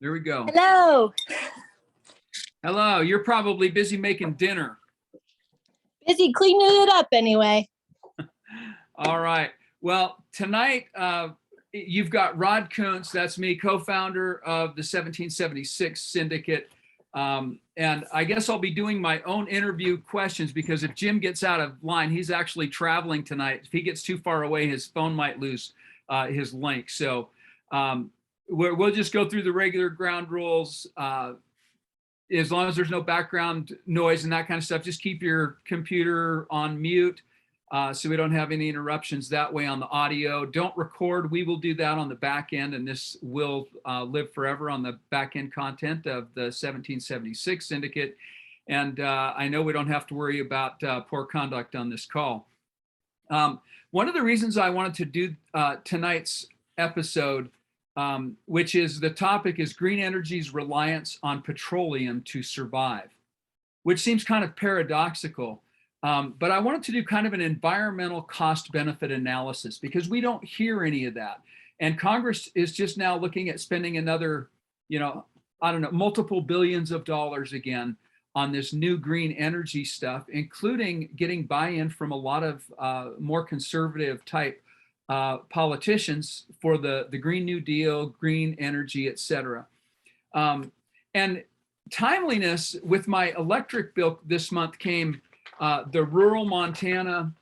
There we go. Hello. Hello. You're probably busy making dinner. Busy cleaning it up anyway. All right. Well, tonight you've got Rod Kuntz. That's me, co-founder of the 1776 Syndicate. And I guess I'll be doing my own interview questions because if Jim gets out of line, he's actually traveling tonight. If he gets too far away, his phone might lose his link. So we'll just go through the regular ground rules. As long as there's no background noise and that kind of stuff, just keep your computer on mute so we don't have any interruptions that way on the audio. Don't record. We will do that on the back end, and this will live forever on the back end content of the 1776 Syndicate. And I know we don't have to worry about poor conduct on this call. One of the reasons I wanted to do tonight's episode, which is the topic is green energy's reliance on petroleum to survive, which seems kind of paradoxical. But I wanted to do kind of an environmental cost benefit analysis because we don't hear any of that. And Congress is just now looking at spending another, I don't know, multiple billions of dollars again on this new green energy stuff, including getting buy-in from a lot of more conservative type politicians for the Green New Deal, green energy, et cetera. And timeliness with my electric bill this month came the Rural Montana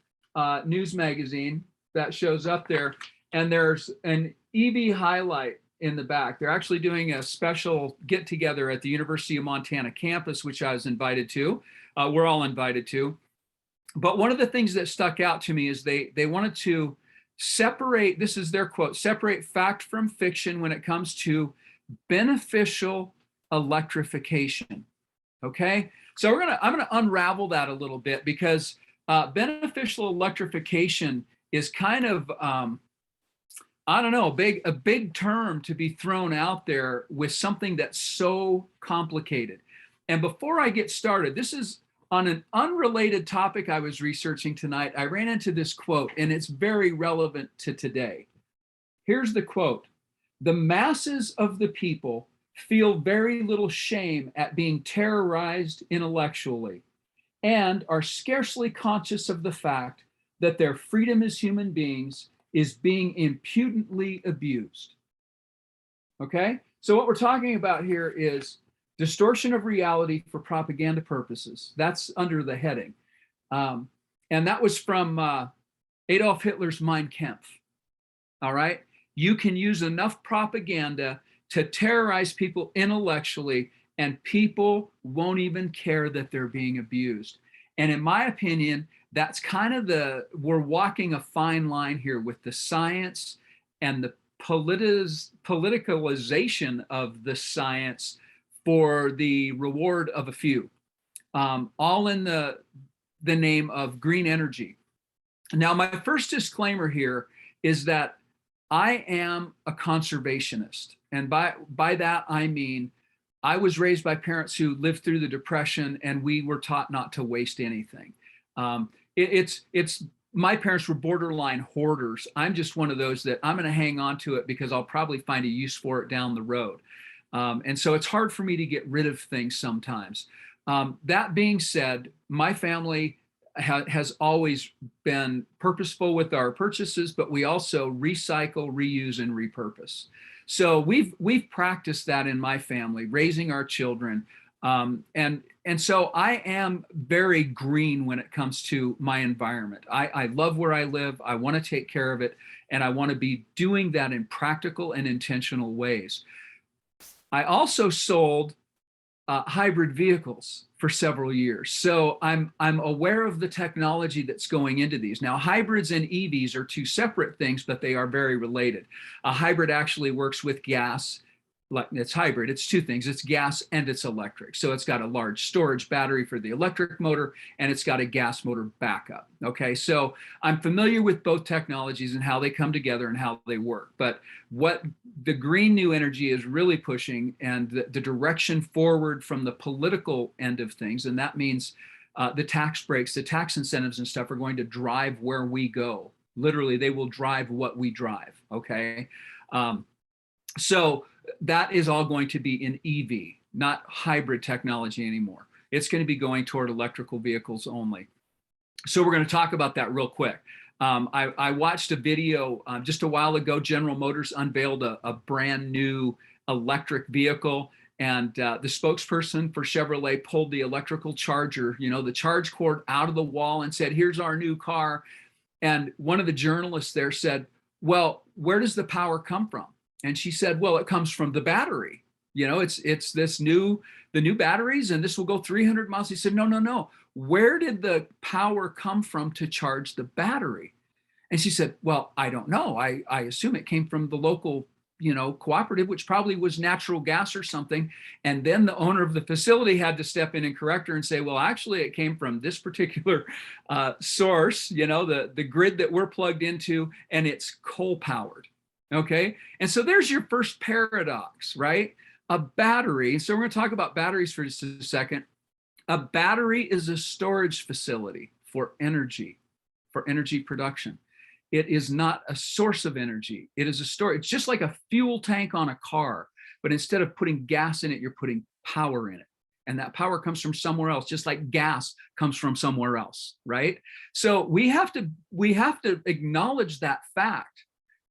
news magazine that shows up there, and there's an EV highlight in the back. They're actually doing a special get together at the University of Montana campus, which I was invited to. We're all invited to. But one of the things that stuck out to me is they wanted to separate, this is their quote, separate fact from fiction when it comes to beneficial electrification. Okay, so I'm gonna unravel that a little bit because beneficial electrification is kind of I don't know, a big term to be thrown out there with something that's so complicated. And before I get started, this is on an unrelated topic I was researching tonight. I ran into this quote, and it's very relevant to today. Here's the quote: "The masses of the people feel very little shame at being terrorized intellectually and are scarcely conscious of the fact that their freedom as human beings is being impudently abused." Okay, so what we're talking about here is distortion of reality for propaganda purposes. That's under the heading. And that was from Adolf Hitler's Mein Kampf. All right, you can use enough propaganda to terrorize people intellectually, and people won't even care that they're being abused. And in my opinion, that's kind of we're walking a fine line here with the science and the politicalization of the science for the reward of a few, all in the name of green energy. Now, my first disclaimer here is that I am a conservationist. And by that, I mean, I was raised by parents who lived through the Depression, and we were taught not to waste anything. My parents were borderline hoarders. I'm just one of those that I'm going to hang on to it because I'll probably find a use for it down the road. And so it's hard for me to get rid of things sometimes. That being said, my family has always been purposeful with our purchases, but we also recycle, reuse, and repurpose. So we've practiced that in my family, raising our children. And so I am very green when it comes to my environment. I love where I live. I want to take care of it. And I want to be doing that in practical and intentional ways. I also sold hybrid vehicles for several years. So I'm aware of the technology that's going into these. Now, hybrids and EVs are two separate things, but they are very related. A hybrid actually works with gas. It's hybrid. It's two things. It's gas and it's electric. So it's got a large storage battery for the electric motor, and it's got a gas motor backup. Okay, so I'm familiar with both technologies and how they come together and how they work. But what the green new energy is really pushing, and the direction forward from the political end of things, and that means the tax breaks, the tax incentives and stuff are going to drive where we go. Literally, they will drive what we drive. Okay. So that is all going to be in EV, not hybrid technology anymore. It's going to be going toward electrical vehicles only. So we're going to talk about that real quick. I watched a video just a while ago. General Motors unveiled a brand new electric vehicle, and the spokesperson for Chevrolet pulled the electrical charger, the charge cord out of the wall and said, "Here's our new car." And one of the journalists there said, "Well, where does the power come from?" And she said, "Well, it comes from the battery. It's the new batteries, and this will go 300 miles." He said, No. Where did the power come from to charge the battery?" And she said, "Well, I don't know. I assume it came from the local, cooperative, which probably was natural gas or something." And then the owner of the facility had to step in and correct her and say, "Well, actually, it came from this particular source, the grid that we're plugged into, and it's coal powered." Okay. And so there's your first paradox, right? A battery. So we're going to talk about batteries for just a second. A battery is a storage facility for energy production. It is not a source of energy. It is a storage. It's just like a fuel tank on a car, but instead of putting gas in it, you're putting power in it. And that power comes from somewhere else, just like gas comes from somewhere else, right? So we have to acknowledge that fact.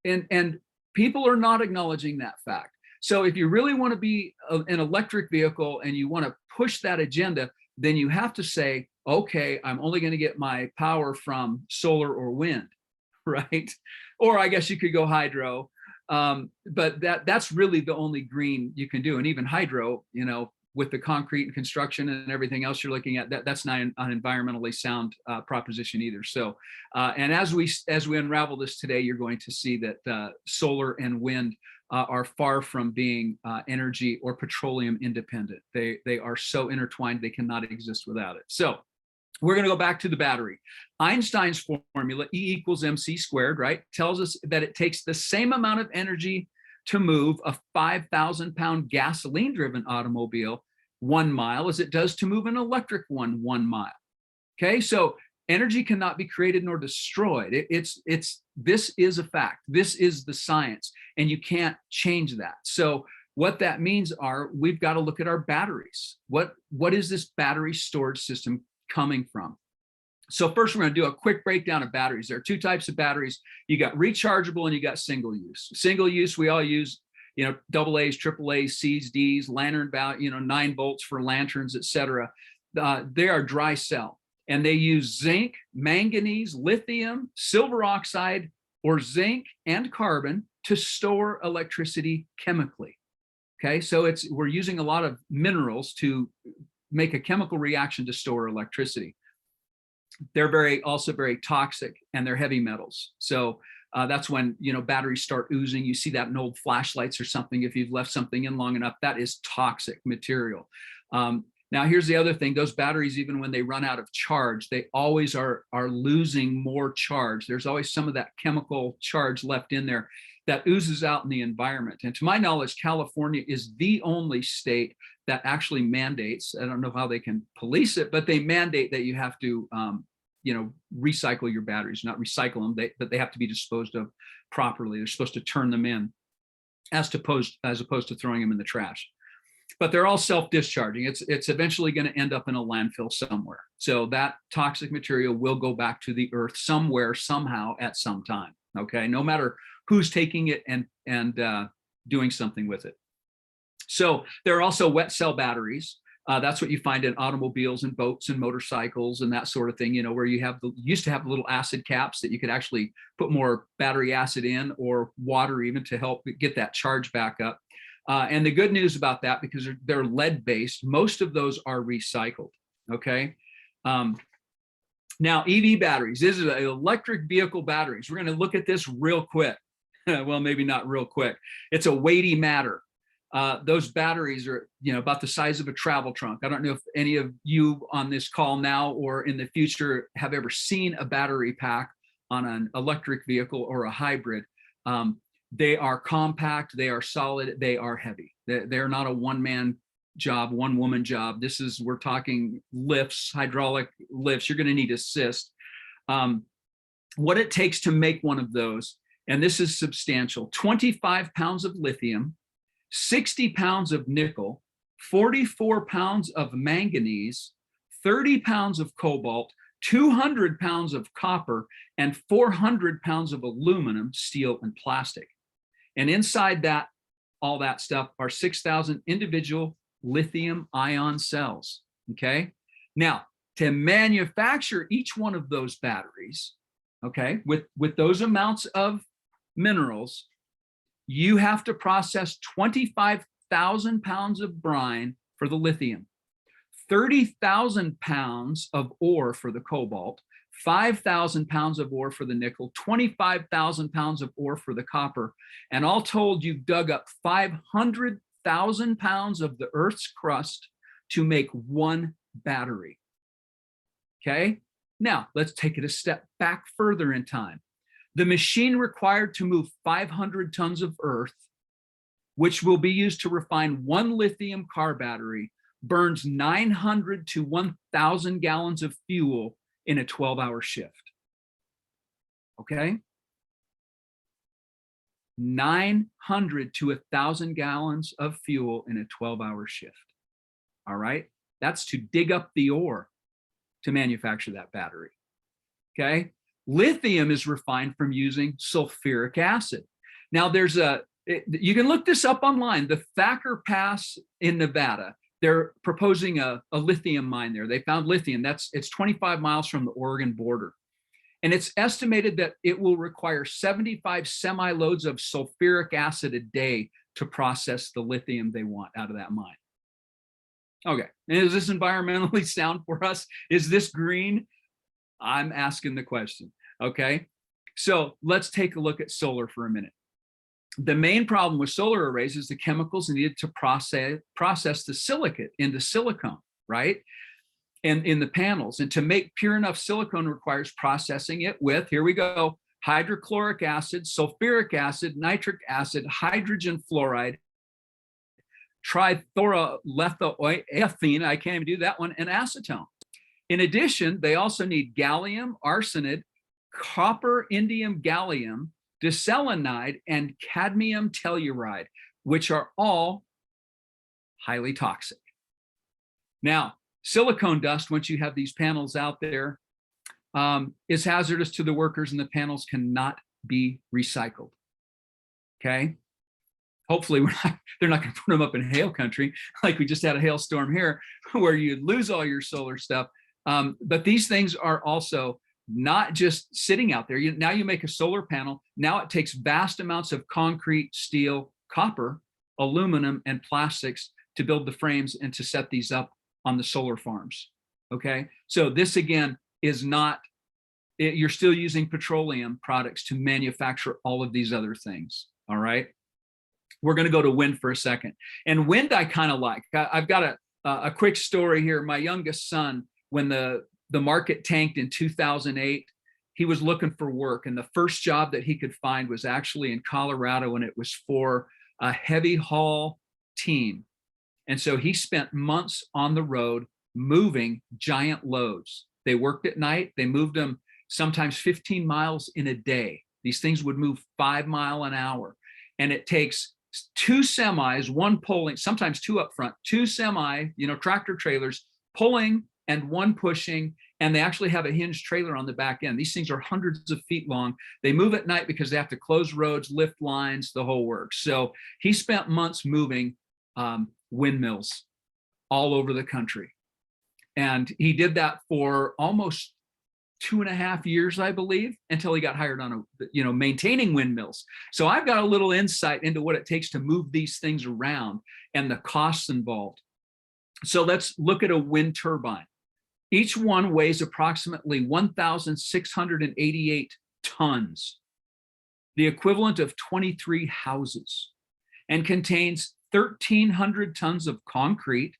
And people are not acknowledging that fact. So if you really want to be an electric vehicle and you want to push that agenda, then you have to say, okay, I'm only going to get my power from solar or wind, right? Or I guess you could go hydro, but that's really the only green you can do. And even hydro, with the concrete and construction and everything else you're looking at, that's not an environmentally sound proposition either. So, and as we unravel this today, you're going to see that solar and wind are far from being energy or petroleum independent. They are so intertwined, they cannot exist without it. So we're going to go back to the battery. Einstein's formula, E equals mc squared, right, tells us that it takes the same amount of energy to move a 5,000-pound gasoline-driven automobile 1 mile as it does to move an electric one 1 mile. Okay, so energy cannot be created nor destroyed. This is a fact. This is the science, and you can't change that. So what that means are we've got to look at our batteries. What is this battery storage system coming from? So first, we're going to do a quick breakdown of batteries. There are two types of batteries. You got rechargeable and you got single use. Single use, we all use, double A's, triple A's, C's, D's, lantern valve, 9 volts for lanterns, etc. They are dry cell, and they use zinc, manganese, lithium, silver oxide, or zinc and carbon to store electricity chemically. Okay, so we're using a lot of minerals to make a chemical reaction to store electricity. They're also very toxic, and they're heavy metals. So that's when batteries start oozing. You see that in old flashlights or something. If you've left something in long enough, that is toxic material. Now here's the other thing: those batteries, even when they run out of charge, they always are losing more charge. There's always some of that chemical charge left in there that oozes out in the environment. And to my knowledge, California is the only state that actually mandates, I don't know how they can police it, but they mandate that you have to recycle your batteries, not recycle them, but they have to be disposed of properly. They're supposed to turn them in as opposed to throwing them in the trash. But they're all self-discharging. It's eventually going to end up in a landfill somewhere. So that toxic material will go back to the earth somewhere, somehow, at some time. Okay, no matter who's taking it and doing something with it. So there are also wet cell batteries. That's what you find in automobiles and boats and motorcycles and that sort of thing, where you used to have little acid caps that you could actually put more battery acid in, or water even, to help get that charge back up. And the good news about that, because they're lead based, most of those are recycled. Okay. Now, EV batteries, this is electric vehicle batteries. We're going to look at this real quick. Well, maybe not real quick. It's a weighty matter. Those batteries are, about the size of a travel trunk. I don't know if any of you on this call now or in the future have ever seen a battery pack on an electric vehicle or a hybrid. They are compact, they are solid, they are heavy. They're not a one-man job, one-woman job. We're talking lifts, hydraulic lifts. You're going to need assist. What it takes to make one of those, and this is substantial: 25 pounds of lithium, 60 pounds of nickel, 44 pounds of manganese, 30 pounds of cobalt, 200 pounds of copper, and 400 pounds of aluminum, steel, and plastic. And inside that, all that stuff are 6,000 individual lithium ion cells, okay? Now, to manufacture each one of those batteries, okay, with those amounts of minerals, you have to process 25,000 pounds of brine for the lithium, 30,000 pounds of ore for the cobalt, 5,000 pounds of ore for the nickel, 25,000 pounds of ore for the copper, and all told, you've dug up 500,000 pounds of the Earth's crust to make one battery. Okay, now let's take it a step back further in time. The machine required to move 500 tons of earth, which will be used to refine one lithium car battery, burns 900 to 1,000 gallons of fuel in a 12-hour shift. Okay? 900 to 1,000 gallons of fuel in a 12-hour shift. All right? That's to dig up the ore to manufacture that battery. Okay? Lithium is refined from using sulfuric acid. Now you can look this up online, the Thacker Pass in Nevada. They're proposing a lithium mine there. They found lithium. It's 25 miles from the Oregon border. And it's estimated that it will require 75 semi-loads of sulfuric acid a day to process the lithium they want out of that mine. Okay, and is this environmentally sound for us? Is this green? I'm asking the question, okay? So let's take a look at solar for a minute. The main problem with solar arrays is the chemicals needed to process the silicate into silicone, right? And in the panels. And to make pure enough silicone requires processing it with, here we go, hydrochloric acid, sulfuric acid, nitric acid, hydrogen fluoride, trithorolethoethene, I can't even do that one, and acetone. In addition, they also need gallium arsenide, copper indium gallium, diselenide, and cadmium telluride, which are all highly toxic. Now, silicone dust, once you have these panels out there, is hazardous to the workers, and the panels cannot be recycled. Okay? Hopefully they're not going to put them up in hail country like we just had a hailstorm here where you lose all your solar stuff. But these things are also not just sitting out there. Now you make a solar panel. Now it takes vast amounts of concrete, steel, copper, aluminum, and plastics to build the frames and to set these up on the solar farms. Okay, so this again is not, you're still using petroleum products to manufacture all of these other things. All right, we're going to go to wind for a second. And wind I kind of like. I've got a quick story here. My youngest son, when the market tanked in 2008, he was looking for work, and the first job that he could find was actually in Colorado, and it was for a heavy haul team. And so he spent months on the road moving giant loads. They worked at night. They moved them sometimes 15 miles in a day. These things would move 5 miles an hour. And it takes 2 semis, one pulling, sometimes 2 up front, 2 semi, tractor trailers pulling and 1 pushing. And they actually have a hinged trailer on the back end. These things are hundreds of feet long. They move at night because they have to close roads, lift lines, the whole works. So he spent months moving windmills all over the country. And he did that for almost 2.5 years, I believe, until he got hired on maintaining windmills. So I've got a little insight into what it takes to move these things around and the costs involved. So let's look at a wind turbine. Each one weighs approximately 1,688 tons, the equivalent of 23 houses, and contains 1,300 tons of concrete,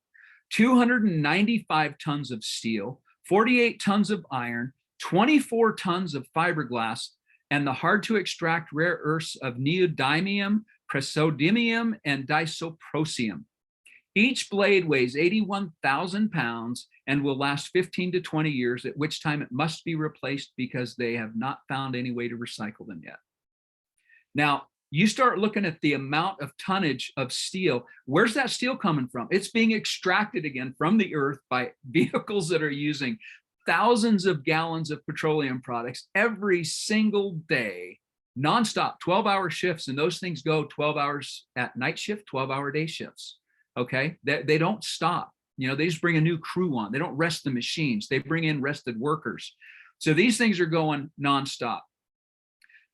295 tons of steel, 48 tons of iron, 24 tons of fiberglass, and the hard to extract rare earths of neodymium, praseodymium, and disoprosium. Each blade weighs 81,000 pounds and will last 15 to 20 years, at which time it must be replaced because they have not found any way to recycle them yet. Now, You start looking at the amount of tonnage of steel. Where's that steel coming from? It's being extracted again from the earth by vehicles that are using thousands of gallons of petroleum products every single day, nonstop, 12-hour shifts. And those things go 12 hours at night shift, 12-hour day shifts. Okay. They don't stop. You know, they just bring a new crew on. They don't rest the machines. They bring in rested workers. So these things are going nonstop.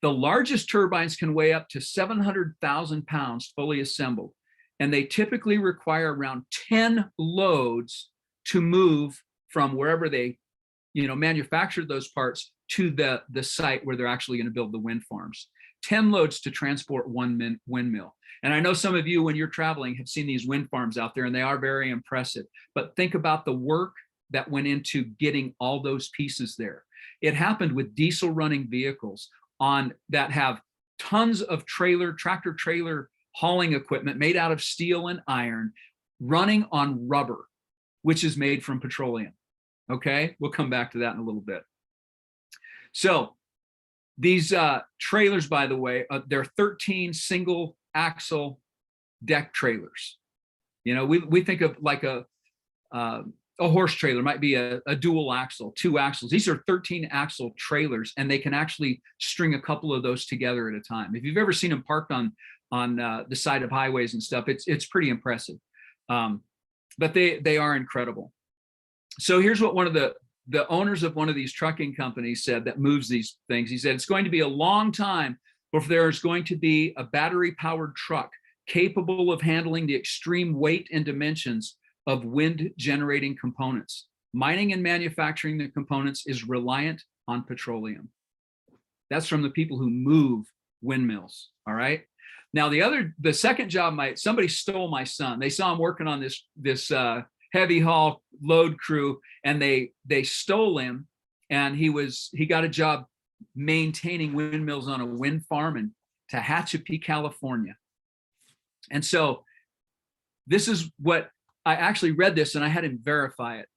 The largest turbines can weigh up to 700,000 pounds fully assembled, and they typically require around 10 loads to move from wherever they, manufacture those parts to the site where they're actually going to build the wind farms. 10 loads to transport one windmill. And I know some of you, when you're traveling, have seen these wind farms out there, and they are very impressive. But think about the work that went into getting all those pieces there. It happened with diesel running vehicles that have tons of tractor trailer hauling equipment made out of steel and iron running on rubber, which is made from petroleum. Okay, we'll come back to that in a little bit. So these trailers, by the way, they're 13 single axle deck trailers. We think of like a horse trailer might be a dual axle, 2 axles. These are 13 axle trailers, and they can actually string a couple of those together at a time. If you've ever seen them parked on the side of highways and stuff, it's pretty impressive. But they are incredible. So here's what one of the owners of one of these trucking companies said that moves these things. He said, it's going to be a long time before there's going to be a battery powered truck capable of handling the extreme weight and dimensions of wind generating components. Mining and manufacturing the components is reliant on petroleum. That's from the people who move windmills. All right. Now the second job, somebody stole my son. They saw him working on this heavy haul load crew, and they stole him, and he got a job maintaining windmills on a wind farm in Tehachapi, California. And so this is what I actually read this, and I had him verify it.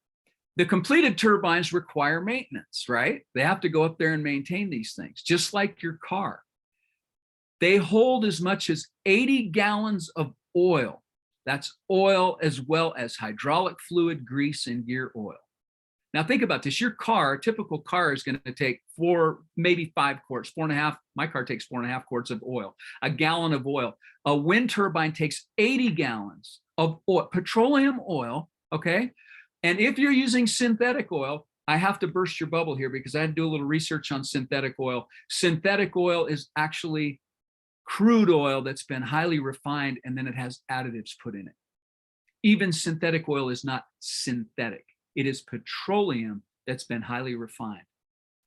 The completed turbines require maintenance, right? They have to go up there and maintain these things, just like your car. They hold as much as 80 gallons of oil. That's oil as well as hydraulic fluid, grease, and gear oil. Now think about this. Your car, a typical car, is going to take 4, maybe 5 quarts, 4.5. My car takes 4.5 quarts of oil, a gallon of oil. A wind turbine takes 80 gallons of oil, petroleum oil, okay? And if you're using synthetic oil, I have to burst your bubble here because I had to do a little research on synthetic oil. Synthetic oil is actually crude oil that's been highly refined, and then it has additives put in it. Even synthetic oil is not synthetic. It is petroleum that's been highly refined,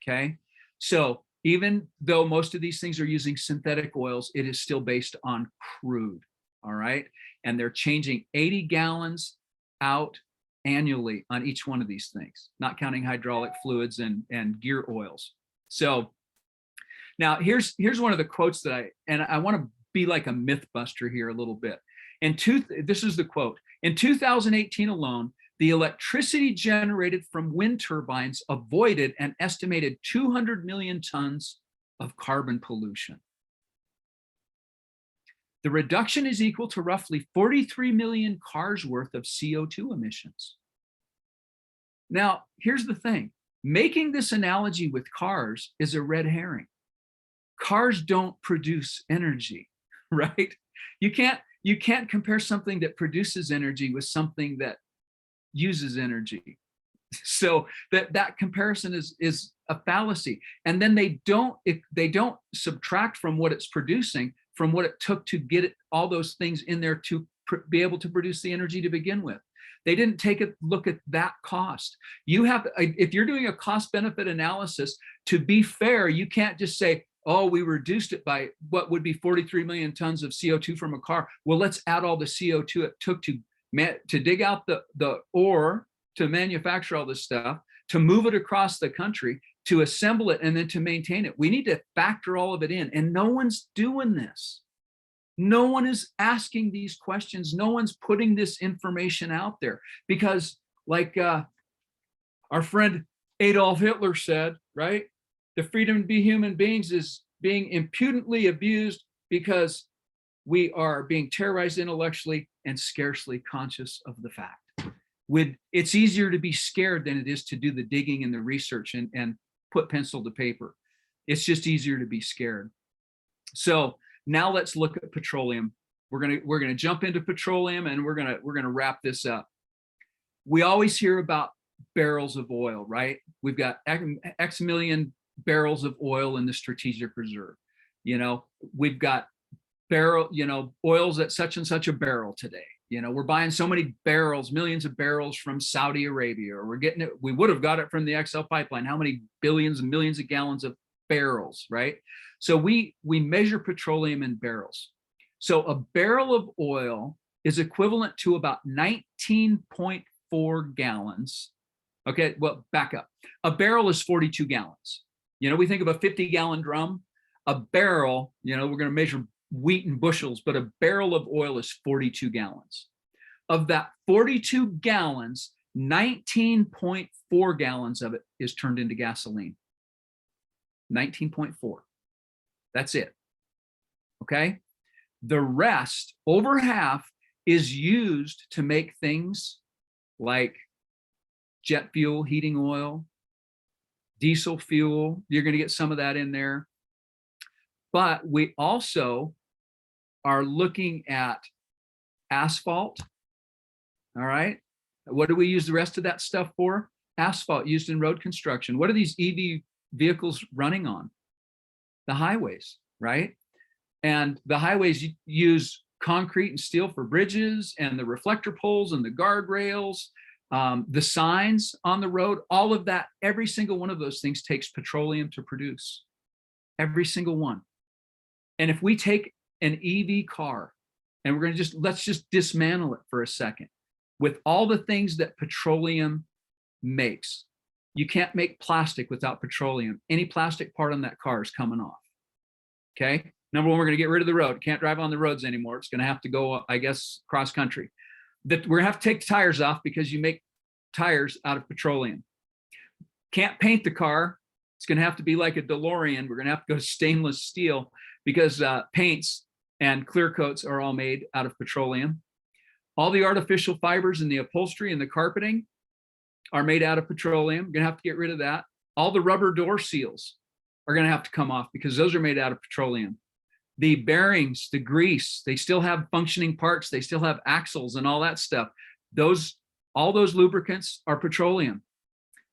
okay? So even though most of these things are using synthetic oils, it is still based on crude, all right? And they're changing 80 gallons out annually on each one of these things, not counting hydraulic fluids and gear oils. So now here's one of the quotes that I want to be like a myth buster here a little bit. This is the quote. In 2018 alone, the electricity generated from wind turbines avoided an estimated 200 million tons of carbon pollution. The reduction is equal to roughly 43 million cars worth of CO2 emissions. Now, here's the thing. Making this analogy with cars is a red herring. Cars don't produce energy, right? You can't compare something that produces energy with something that uses energy. So that comparison is a fallacy. And then they don't subtract from what it's producing, from what it took to get all those things in there to be able to produce the energy to begin with. They didn't take a look at that cost. You have, if you're doing a cost benefit analysis, to be fair, you can't just say, oh, we reduced it by what would be 43 million tons of CO2 from a car. Well, let's add all the CO2 it took to dig out the ore, to manufacture all this stuff, to move it across the country, to assemble it, and then to maintain it. We need to factor all of it in, and no one's doing this. No one is asking these questions. No one's putting this information out there because, like our friend Adolf Hitler said, right? The freedom to be human beings is being impudently abused because we are being terrorized intellectually and scarcely conscious of the fact. It's easier to be scared than it is to do the digging and the research and put pencil to paper. It's just easier to be scared. So now let's look at petroleum. We're gonna jump into petroleum, and we're gonna wrap this up. We always hear about barrels of oil, right? We've got X million barrels of oil in the strategic reserve. We've got oil's at such and such a barrel today. We're buying so many barrels, millions of barrels from Saudi Arabia, or we're getting it. We would have got it from the XL pipeline. How many billions and millions of gallons of barrels, right? So we measure petroleum in barrels. So a barrel of oil is equivalent to about 19.4 gallons. Okay, well, back up. A barrel is 42 gallons. We think of a 50-gallon drum. A barrel, we're going to measure wheat in bushels, but a barrel of oil is 42 gallons. Of that 42 gallons, 19.4 gallons of it is turned into gasoline. 19.4. That's it. Okay? The rest, over half, is used to make things like jet fuel, heating oil, diesel fuel. You're going to get some of that in there. But we also are looking at asphalt. All right. What do we use the rest of that stuff for? Asphalt used in road construction. What are these EV vehicles running on? The highways, right? And the highways use concrete and steel for bridges, and the reflector poles and the guardrails, the signs on the road, all of that, every single one of those things takes petroleum to produce. Every single one. And if we take an EV car and we're going to let's just dismantle it for a second, with all the things that petroleum makes. You can't make plastic without petroleum. Any plastic part on that car is coming off. Okay. Number one, we're going to get rid of the road. Can't drive on the roads anymore. It's going to have to go, I guess, cross country. That we're going to have to take the tires off because you make tires out of petroleum. Can't paint the car. It's going to have to be like a DeLorean. We're going to have to go to stainless steel because paints and clear coats are all made out of petroleum. All the artificial fibers in the upholstery and the carpeting are made out of petroleum. We're going to have to get rid of that. All the rubber door seals are going to have to come off because those are made out of petroleum. The bearings, the grease, they still have functioning parts. They still have axles and all that stuff. All those lubricants are petroleum.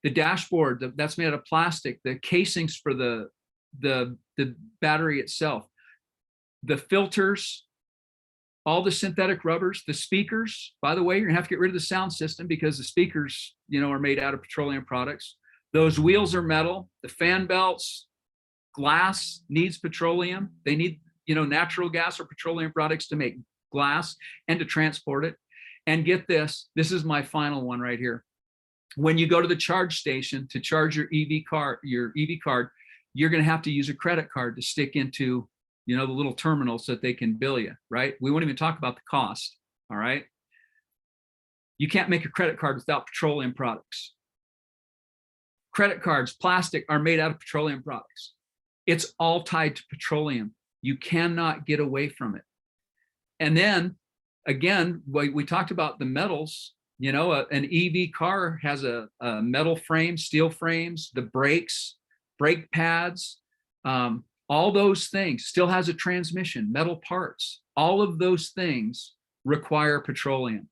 The dashboard, that's made out of plastic. The casings for the battery itself. The filters, all the synthetic rubbers, the speakers. By the way, you're gonna have to get rid of the sound system because the speakers, are made out of petroleum products. Those wheels are metal. The fan belts, glass needs petroleum. They need, natural gas or petroleum products to make glass and to transport it. And get this, this is my final one right here. When you go to the charge station to charge your EV card, you're going to have to use a credit card to stick into, the little terminals so that they can bill you, right? We won't even talk about the cost, all right? You can't make a credit card without petroleum products. Credit cards, plastic, are made out of petroleum products. It's all tied to petroleum. You cannot get away from it. And then, again, we talked about the metals. An EV car has a metal frame, steel frames, the brakes, brake pads, all those things, still has a transmission, metal parts. All of those things require petroleum,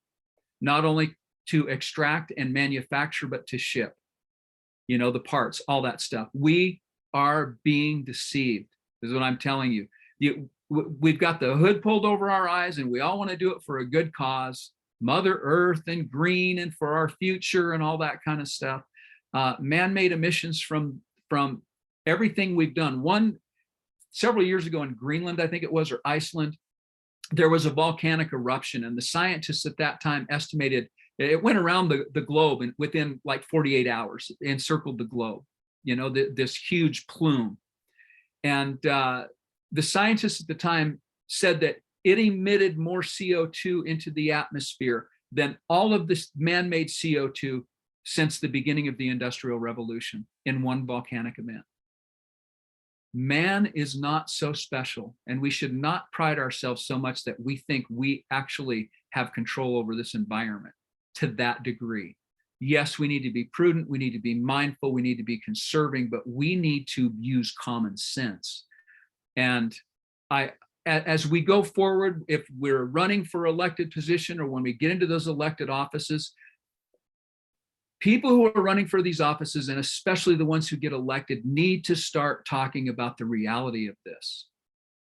not only to extract and manufacture, but to ship, the parts, all that stuff. We are being deceived, is what I'm telling you. We've got the hood pulled over our eyes and we all want to do it for a good cause. Mother Earth and green and for our future and all that kind of stuff. Man-made emissions from everything we've done. Several years ago in Greenland, I think it was, or Iceland, there was a volcanic eruption, and the scientists at that time estimated it went around the globe and within like 48 hours, it encircled the globe, this huge plume. And the scientists at the time said that it emitted more CO2 into the atmosphere than all of this man-made CO2 since the beginning of the Industrial Revolution in one volcanic event. man is not so special, and we should not pride ourselves so much that we think we actually have control over this environment to that degree. Yes, we need to be prudent, we need to be mindful, we need to be conserving, but we need to use common sense. And as we go forward, if we're running for elected position or when we get into those elected offices, people who are running for these offices, and especially the ones who get elected, need to start talking about the reality of this.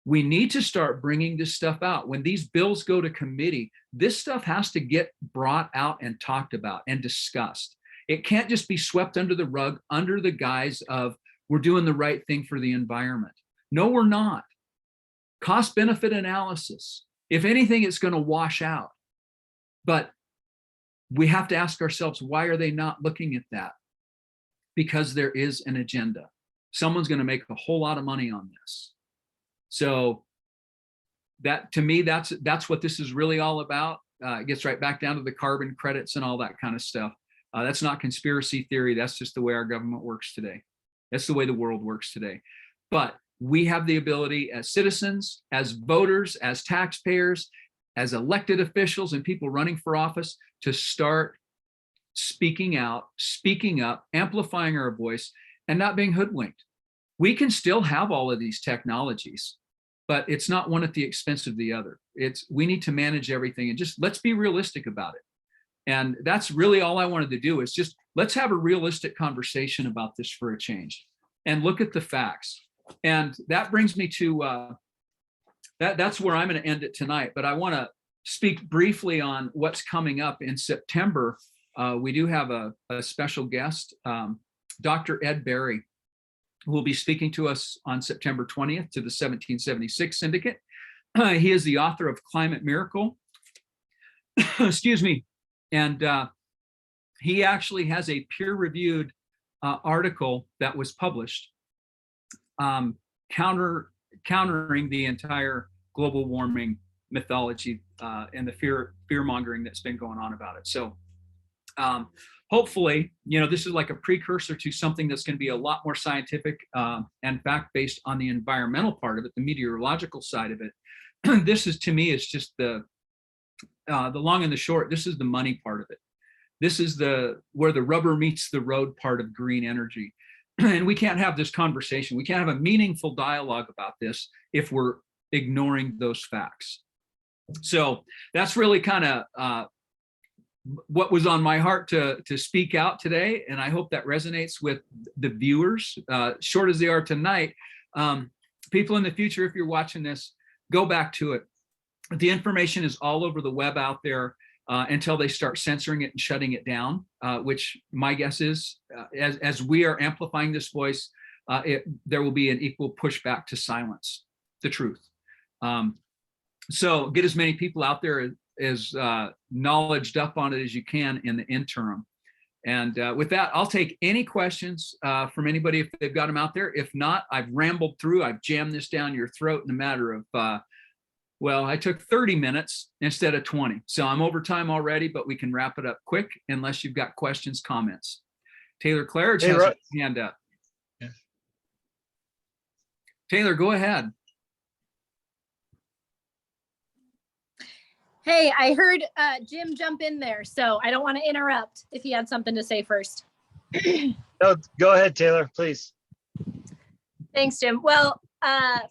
We need to start bringing this stuff out. When these bills go to committee, this stuff has to get brought out and talked about and discussed. It can't just be swept under the rug under the guise of we're doing the right thing for the environment. No, we're not. Cost benefit analysis. If anything, it's going to wash out. But we have to ask ourselves, why are they not looking at that? Because there is an agenda. Someone's going to make a whole lot of money on this. So that, to me, that's what this is really all about. It gets right back down to the carbon credits and all that kind of stuff. That's not conspiracy theory. That's just the way our government works today. That's the way the world works today. But we have the ability as citizens, as voters, as taxpayers, as elected officials and people running for office to start speaking out, speaking up, amplifying our voice, and not being hoodwinked. We can still have all of these technologies, but it's not one at the expense of the other. We need to manage everything, and just let's be realistic about it. And that's really all I wanted to do, is just let's have a realistic conversation about this for a change and look at the facts. And that brings me to that's where I'm going to end it tonight. But I want to speak briefly on what's coming up in September. We do have a special guest, Dr. Ed Berry, who will be speaking to us on September 20th to the 1776 Syndicate. He is the author of Climate Miracle. Excuse me. And he actually has a peer-reviewed article that was published countering the entire global warming mythology and the fear-mongering that's been going on about it. So hopefully, this is like a precursor to something that's going to be a lot more scientific and fact-based on the environmental part of it, the meteorological side of it. This is, to me, it's just the long and the short. This is the money part of it. This is where the rubber meets the road part of green energy. And we can't have this conversation. We can't have a meaningful dialogue about this if we're ignoring those facts. So that's really kind of what was on my heart to speak out today. And I hope that resonates with the viewers, short as they are tonight. People in the future, if you're watching this, go back to it. The information is all over the web out there until they start censoring it and shutting it down, which my guess is, as we are amplifying this voice, there will be an equal pushback to silence the truth. So get as many people out there as knowledged up on it as you can in the interim. And with that, I'll take any questions from anybody if they've got them out there. If not, I've rambled through, I've jammed this down your throat in a matter of, well, I took 30 minutes instead of 20. So I'm over time already, but we can wrap it up quick unless you've got questions, comments. Taylor Claridge has a hand up. Yeah. Taylor, go ahead. Hey, I heard Jim jump in there, so I don't want to interrupt if he had something to say first. No, go ahead, Taylor, please. Thanks, Jim. Well,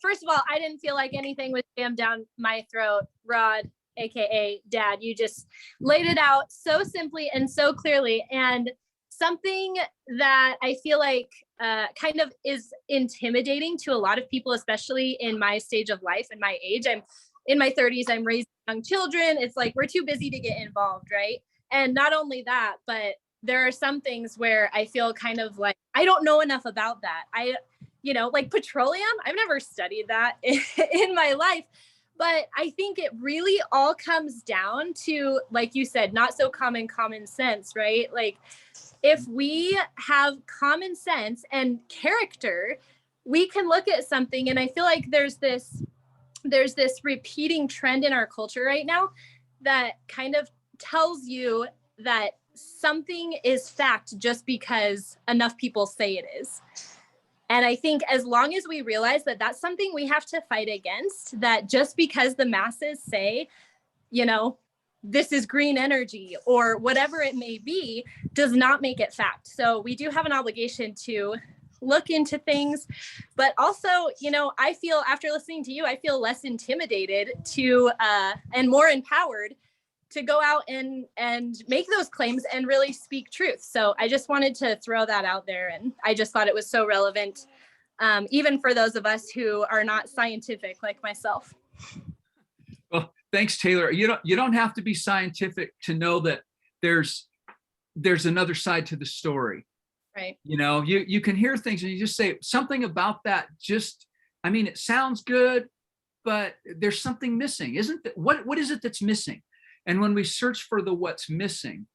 first of all, I didn't feel like anything was jammed down my throat. Rod, AKA Dad, you just laid it out so simply and so clearly. And something that I feel like kind of is intimidating to a lot of people, especially in my stage of life and my age. I'm in my 30s, I'm raising young children. It's like, we're too busy to get involved, right? And not only that, but there are some things where I feel kind of like, I don't know enough about that. Like petroleum, I've never studied that in my life, but I think it really all comes down to, like you said, not so common sense, right? Like if we have common sense and character, we can look at something. And I feel like there's this repeating trend in our culture right now that kind of tells you that something is fact just because enough people say it is. And I think as long as we realize that that's something we have to fight against, that just because the masses say, you know, this is green energy or whatever it may be, does not make it fact. So we do have an obligation to look into things, but also, you know, I feel after listening to you, I feel less intimidated to and more empowered to go out and make those claims and really speak truth. So I just wanted to throw that out there, and I just thought it was so relevant, even for those of us who are not scientific like myself. Well, thanks, Taylor. You don't have to be scientific to know that there's another side to the story. Right. You know, you can hear things and you just say something about that. Just, I mean, it sounds good, but there's something missing, isn't it? What is it that's missing? And when we search for the what's missing,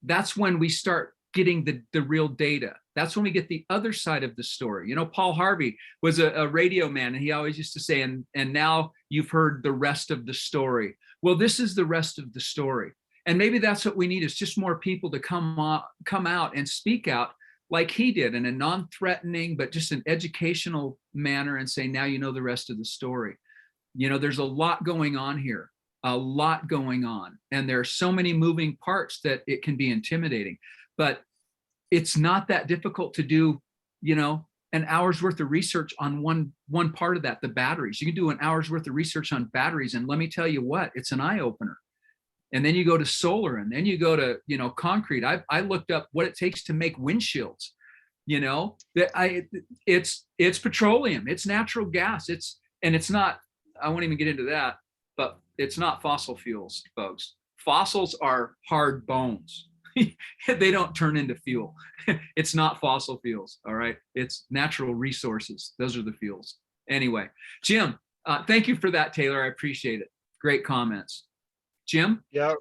that's when we start getting the real data. That's when we get the other side of the story. You know, Paul Harvey was a radio man, and he always used to say, and now you've heard the rest of the story. Well, this is the rest of the story. And maybe that's what we need, is just more people to come out and speak out like he did, in a non-threatening, but just an educational manner, and say, now you know the rest of the story. You know, there's a lot going on here, a lot going on. And there are so many moving parts that it can be intimidating, but it's not that difficult to do, you know, an hour's worth of research on one part of that, the batteries. You can do an hour's worth of research on batteries. And let me tell you what, it's an eye opener. And then you go to solar, and then you go to, you know, concrete. I looked up what it takes to make windshields. You know, that it's petroleum, it's natural gas, it's not, I won't even get into that, but it's not fossil fuels, folks. Fossils are hard bones. They don't turn into fuel. It's not fossil fuels. All right. It's natural resources. Those are the fuels. Anyway, Jim, thank you for that, Taylor. I appreciate it. Great comments. Jim? Yeah,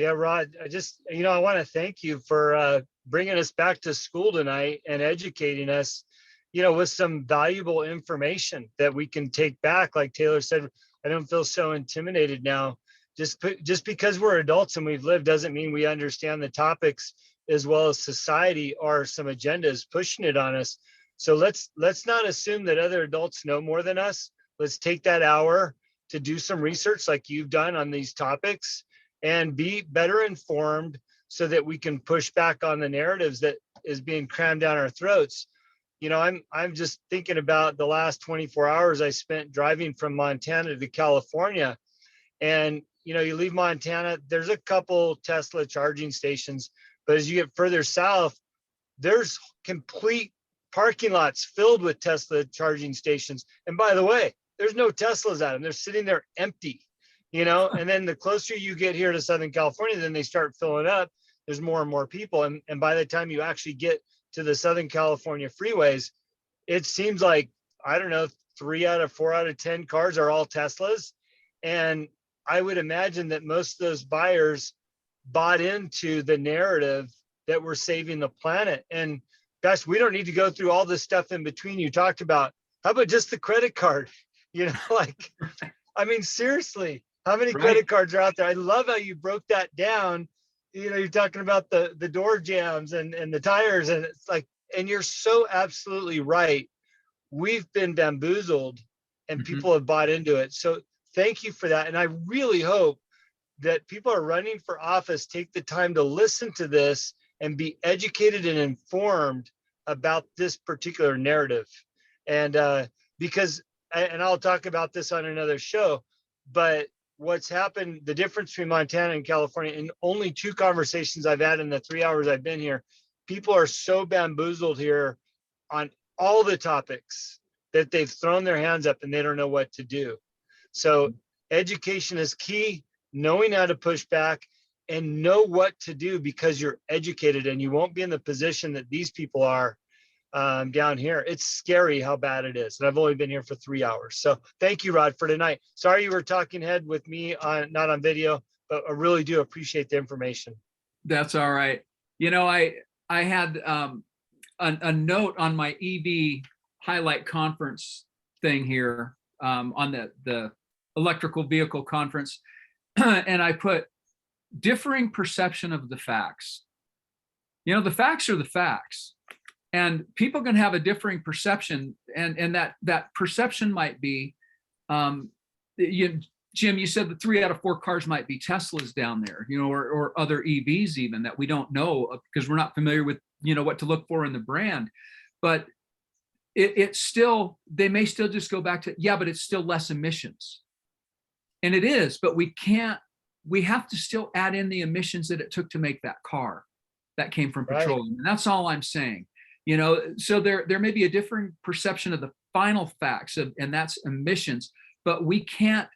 Rod, I want to thank you for bringing us back to school tonight and educating us, you know, with some valuable information that we can take back. Like Taylor said, I don't feel so intimidated now. Just because we're adults and we've lived doesn't mean we understand the topics as well as society or some agendas pushing it on us. So let's not assume that other adults know more than us. Let's take that hour to do some research like you've done on these topics and be better informed so that we can push back on the narratives that is being crammed down our throats. You know, I'm just thinking about the last 24 hours I spent driving from Montana to California. And, you know, you leave Montana, there's a couple Tesla charging stations, but as you get further south, there's complete parking lots filled with Tesla charging stations. And by the way, there's no Teslas at them. They're sitting there empty, you know, and then the closer you get here to Southern California, then they start filling up. There's more and more people. And by the time you actually get to the Southern California freeways, it seems like, I don't know, 3 out of 4 out of 10 cars are all Teslas. And I would imagine that most of those buyers bought into the narrative that we're saving the planet. And gosh, we don't need to go through all this stuff in between you talked about. How about just the credit card? You know, like, I mean, seriously, how many credit cards are out there? I love how you broke that down. You know, you're talking about the door jams and the tires, and it's like, and you're so absolutely right. We've been bamboozled and people have bought into it. So thank you for that. And I really hope that people are running for office take the time to listen to this and be educated and informed about this particular narrative. And because, and I'll talk about this on another show, but what's happened, the difference between Montana and California, in only 2 conversations I've had in the 3 hours I've been here, people are so bamboozled here on all the topics that they've thrown their hands up and they don't know what to do. So education is key, knowing how to push back and know what to do because you're educated, and you won't be in the position that these people are down here. It's scary how bad it is. And I've only been here for 3 hours. So thank you, Rod, for tonight. Sorry you were talking head with me not on video, but I really do appreciate the information. That's all right. You know, I had a note on my EV highlight conference thing here on the electrical vehicle conference. And I put differing perception of the facts. You know, the facts are the facts. And people can have a differing perception, and that perception might be, Jim, you said that 3 out of 4 cars might be Teslas down there, or other EVs even that we don't know because we're not familiar with, what to look for in the brand. But it's still, they may still just go back to, yeah, but it's still less emissions. And it is, but we have to still add in the emissions that it took to make that car that came from petroleum. And that's all I'm saying. So there may be a different perception of the final facts and that's emissions, but we can't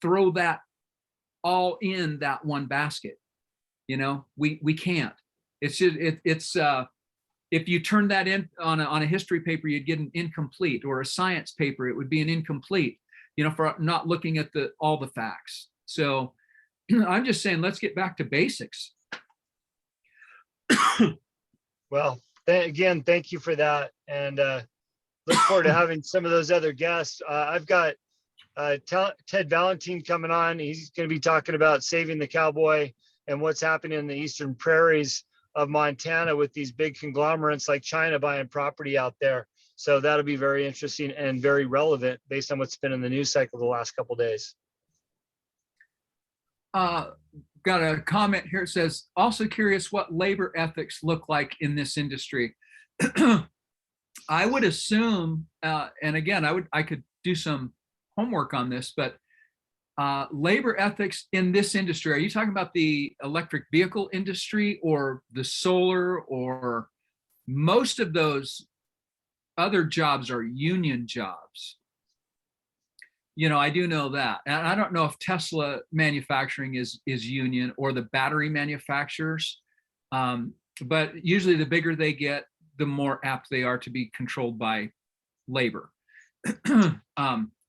throw that all in that one basket. We can't. It's just, if you turn that in on a history paper, you'd get an incomplete, or a science paper, it would be an incomplete, for not looking at all the facts. So I'm just saying, let's get back to basics. Well, again, thank you for that. And look forward to having some of those other guests. I've got Ted Valentine coming on. He's going to be talking about saving the cowboy and what's happening in the eastern prairies of Montana with these big conglomerates like China buying property out there. So that'll be very interesting and very relevant based on what's been in the news cycle the last couple of days. Got a comment here. It says, also curious what labor ethics look like in this industry. I would assume, and again, I could do some homework on this, but labor ethics in this industry, are you talking about the electric vehicle industry or the solar, or most of those other jobs are union jobs? I do know that. And I don't know if Tesla manufacturing is union or the battery manufacturers. But usually the bigger they get, the more apt they are to be controlled by labor.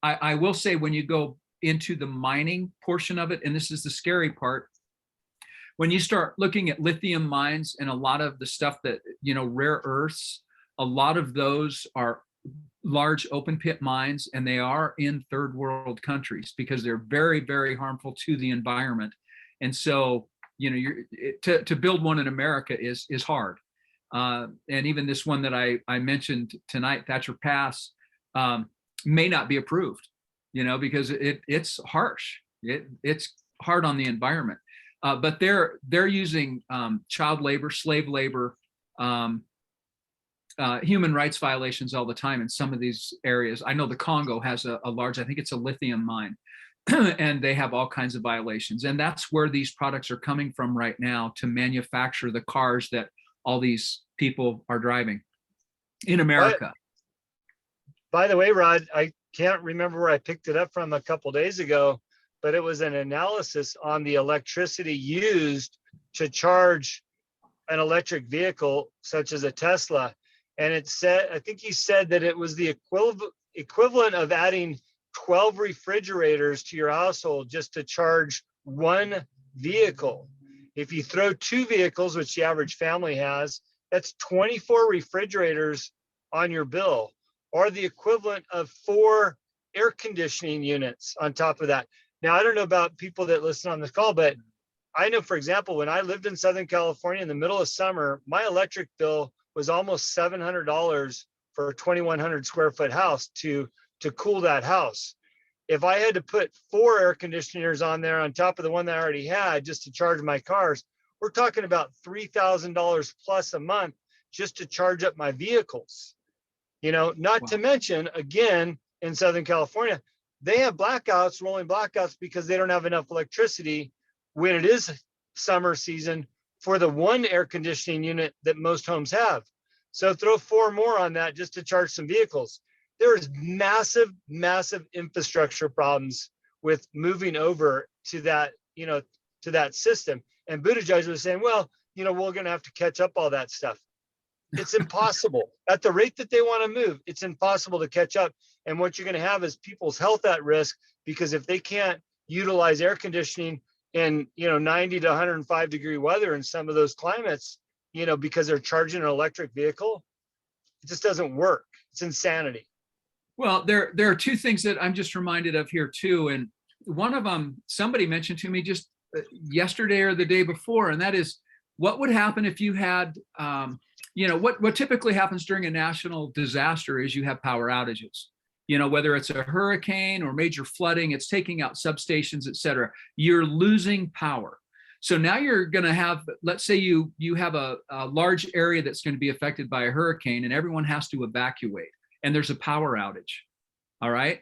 I will say, when you go into the mining portion of it, and this is the scary part, when you start looking at lithium mines and a lot of the stuff that, rare earths, a lot of those are large open pit mines, and they are in third world countries because they're very, very harmful to the environment. And so, to build one in America is hard. And even this one that I mentioned tonight, Thatcher Pass, may not be approved, because it's harsh. It's hard on the environment. But they're using child labor, slave labor, human rights violations all the time in some of these areas. I know the Congo has a large, I think it's a lithium mine, and they have all kinds of violations. And that's where these products are coming from right now to manufacture the cars that all these people are driving in America. By the way, Rod, I can't remember where I picked it up from a couple days ago, but it was an analysis on the electricity used to charge an electric vehicle such as a Tesla. And it said, I think he said that it was the equivalent of adding 12 refrigerators to your household just to charge one vehicle. If you throw 2 vehicles, which the average family has, that's 24 refrigerators on your bill, or the equivalent of 4 air conditioning units on top of that. Now, I don't know about people that listen on this call, but I know, for example, when I lived in Southern California in the middle of summer, my electric bill was almost $700 for a 2,100 square foot house to cool that house. If I had to put 4 air conditioners on there on top of the one that I already had just to charge my cars, we're talking about $3,000 plus a month just to charge up my vehicles. Not to mention, again, in Southern California, they have blackouts, rolling blackouts, because they don't have enough electricity when it is summer season for the 1 air conditioning unit that most homes have. So throw 4 more on that just to charge some vehicles. There is massive, massive infrastructure problems with moving over to that, to that system. And Buttigieg was saying, well, we're going to have to catch up all that stuff. It's impossible. At the rate that they want to move, it's impossible to catch up. And what you're going to have is people's health at risk, because if they can't utilize air conditioning in 90 to 105 degree weather in some of those climates, because they're charging an electric vehicle, it just doesn't work. It's insanity. Well, there are 2 things that I'm just reminded of here too. And one of them, somebody mentioned to me just yesterday or the day before, and that is, what would happen if you had what typically happens during a national disaster is you have power outages. Whether it's a hurricane or major flooding, it's taking out substations, et cetera. You're losing power. So now you're going to have, let's say you have a large area that's going to be affected by a hurricane and everyone has to evacuate and there's a power outage. All right.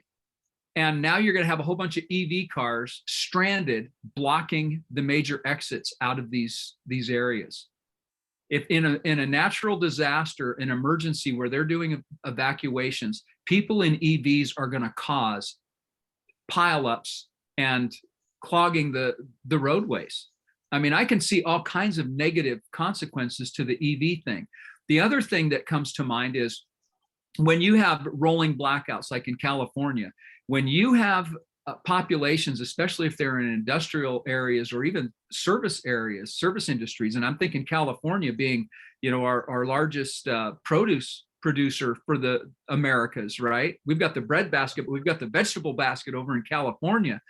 And now you're going to have a whole bunch of EV cars stranded, blocking the major exits out of these areas. If in a natural disaster, an emergency where they're doing evacuations, people in EVs are going to cause pileups and clogging the roadways. I mean, I can see all kinds of negative consequences to the EV thing. The other thing that comes to mind is when you have rolling blackouts, like in California, when you have populations, especially if they're in industrial areas or even service areas, service industries, and I'm thinking California being, our largest produce producer for the Americas, right? We've got the bread basket, but we've got the vegetable basket over in California.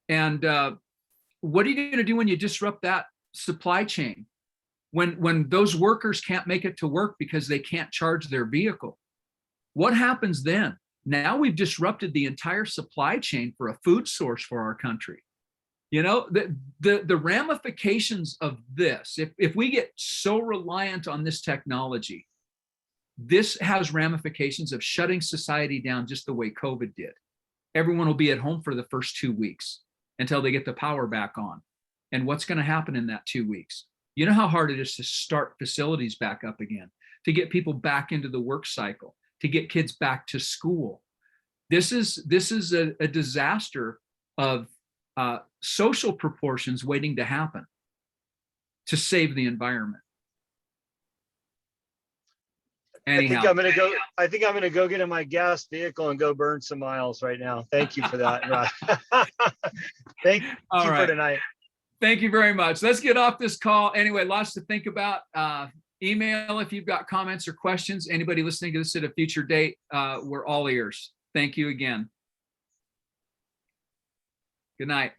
And what are you going to do when you disrupt that supply chain? When those workers can't make it to work because they can't charge their vehicle? What happens then? Now we've disrupted the entire supply chain for a food source for our country. The ramifications of this, if we get so reliant on this technology, this has ramifications of shutting society down just the way COVID did. Everyone will be at home for the first 2 weeks until they get the power back on. And what's going to happen in that 2 weeks? You know how hard it is to start facilities back up again, to get people back into the work cycle, to get kids back to school. This is a disaster of social proportions waiting to happen to save the environment. Anyhow. I think I'm gonna go get in my gas vehicle and go burn some miles right now. Thank you for that, Rod. Thank you for tonight. Thank you very much. Let's get off this call. Anyway, lots to think about. Email if you've got comments or questions. Anybody listening to this at a future date, we're all ears. Thank you again. Good night.